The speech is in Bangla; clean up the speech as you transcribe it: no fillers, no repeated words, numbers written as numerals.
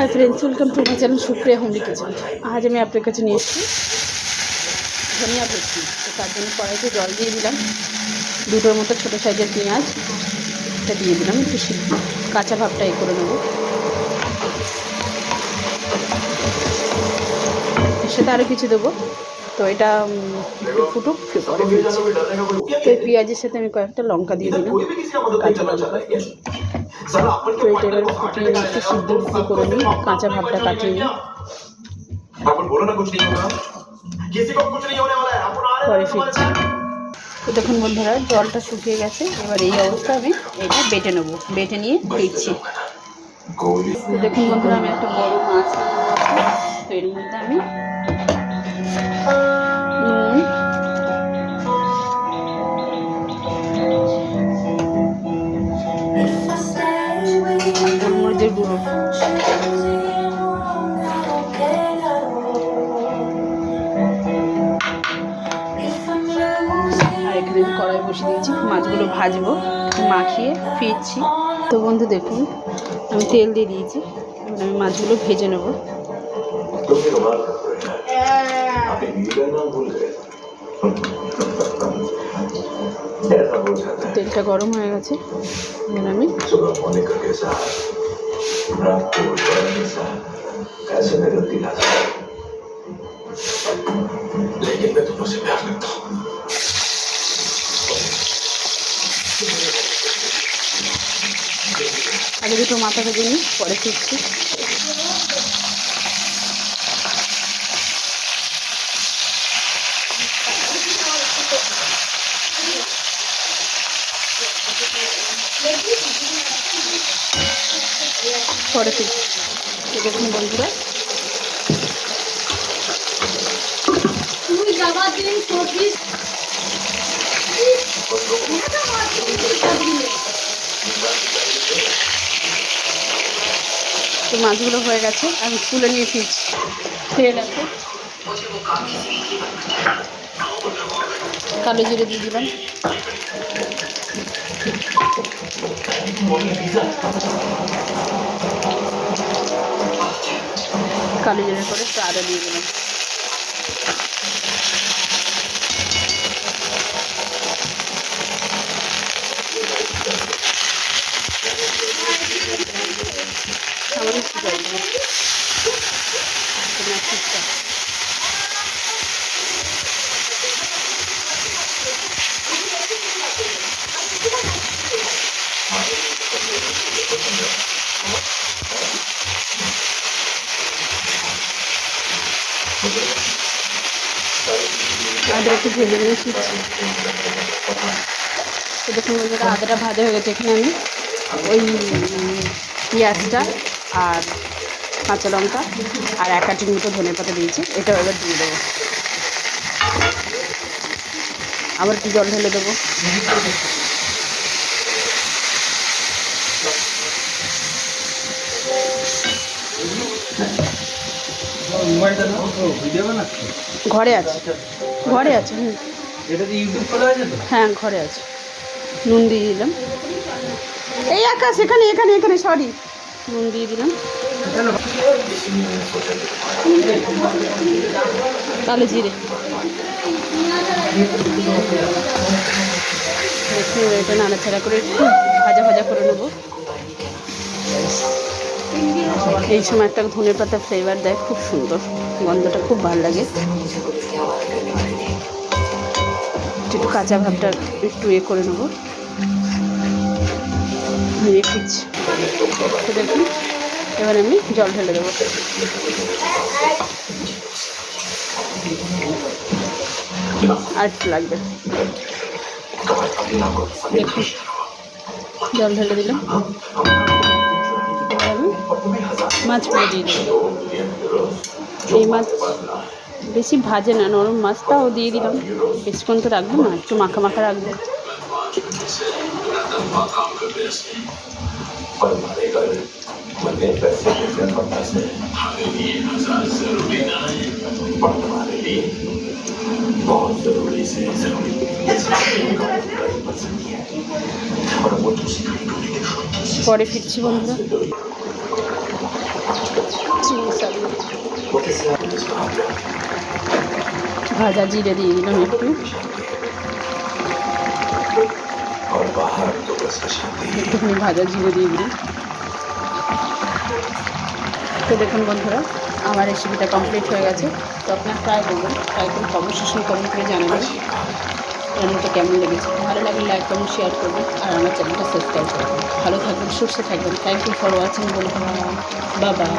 Hi friends, welcome to my channel Supriya homely kitchen. आज मैं आपके काছে নিয়ে এসেছি ধনিয়া ভর্তি। তো তার জন্য কড়াইতে জল দিয়ে দিলাম, দুটোর মতো ছোটো সাইজের পেঁয়াজ এটা দিয়ে দিলাম, একটু কাঁচা ভাবটা করে নেব। এর সাথে আরও কিছু দেবো, তো এটা একটু ফুটুক, পরে ফিরছি। তো এই পেঁয়াজের সাথে আমি কয়েকটা লঙ্কা দিয়ে দিলাম, কাঁচা লঙ্কা। তো এটা এবার ফুটিয়ে একটু সিদ্ধ করে নিই, কাঁচা ভাবটা কাটিয়ে নিই, পরে ফিরছি। তো দেখুন বন্ধুরা, জলটা শুকিয়ে গেছে। এবার এই অবস্থা আমি এটা বেটে নেবো, বেটে নিয়ে ফিরছি। তো দেখুন বন্ধুরা, আমি একটা বড় মাছ নিয়ে, তো এর মধ্যে আমি গোলমরিচের গুঁড়ো, কড়াই বসিয়ে দিয়েছি, মাছগুলো ভাজবো, মাখিয়ে ফিরছি। তো বন্ধু দেখুন, আমি তেল দিয়ে দিয়েছি, এবার আমি মাছগুলো ভেজে নেব। তেলটা গরম হয়ে গেছে, এবার আমি আগে দুটো মাথা ভেজে নিই, পরে ফিরছি। পরে ফিরছি। দেখুন বন্ধুরা, তো মাছগুলো হয়ে গেছে, আমি তুলে নিয়ে ফিরছি। তেল আছে, কালো জিরে দিয়ে দিলাম, কালো জিরে করে একটু আদা দিয়ে দিলাম, সামান্য একটু জল দেবো, আদা একটু ভেজে নিয়ে ফিরছি। তো দেখুন বন্ধুরা, আদাটা ভাজা হয়ে গেছে। এখানে আমি ওই পেঁয়াজটা আর কাঁচা লঙ্কা আর 1 কাঠির মতো ধনেপাতা দিয়েছি, এটাও এবার দিয়ে দেবো। আবার একটু জল ঢেলে দেবো। ঘরে আছে, ঘরে আছে। হ্যাঁ, ঘরে আছে। নুন দিয়ে দিলাম, এই আকাশ এখানে এখানে এখানে সরি, নুন দিয়ে দিলাম, কালো জিরে। এটা নাড়াচাড়া করে একটু ভাজা ভাজা করে নেবো। এই সময় একটা ধনেপাতা ফ্লেভার দেয়, খুব সুন্দর, গন্ধটা খুব ভালো লাগে। একটু কাঁচা ভাবটা একটু করে নেবো, ফিরছি। তো দেখুন, এবার আমি জল ঢেলে দেবো। আর একটু লাগবে, দেখুন জল ঢেলে দিলাম। এবার আমি মাছগুলো দিয়ে দেবো। এই মাছ বেশি ভাজে না, নরম মাছটাও দিয়ে দিলাম। বেশিক্ষণ তো রাখবো না, একটু মাখা মাখা রাখবো। পরে ফিরছি বন্ধুরা। ভাজা জিরে দিয়ে দিলাম একটু, একটুখানি ভাজা জিরে দিয়ে দিলাম। তো দেখুন বন্ধুরা, আমার রেসিপিটা কমপ্লিট হয়ে গেছে। তো আপনারা ট্রাই করবেন, ট্রাই করে অবশ্যই কমেন্ট করে জানাবেন রান্নাটা কেমন লেগেছে। ভালো লাগলে লাইক কমেন্ট শেয়ার করবেন আর আমার চ্যানেলটা সাবস্ক্রাইব করবেন। ভালো থাকবেন, সুস্থ থাকবেন। থ্যাংক ইউ ফর ওয়াচিং বন্ধুরা, বাই বাই।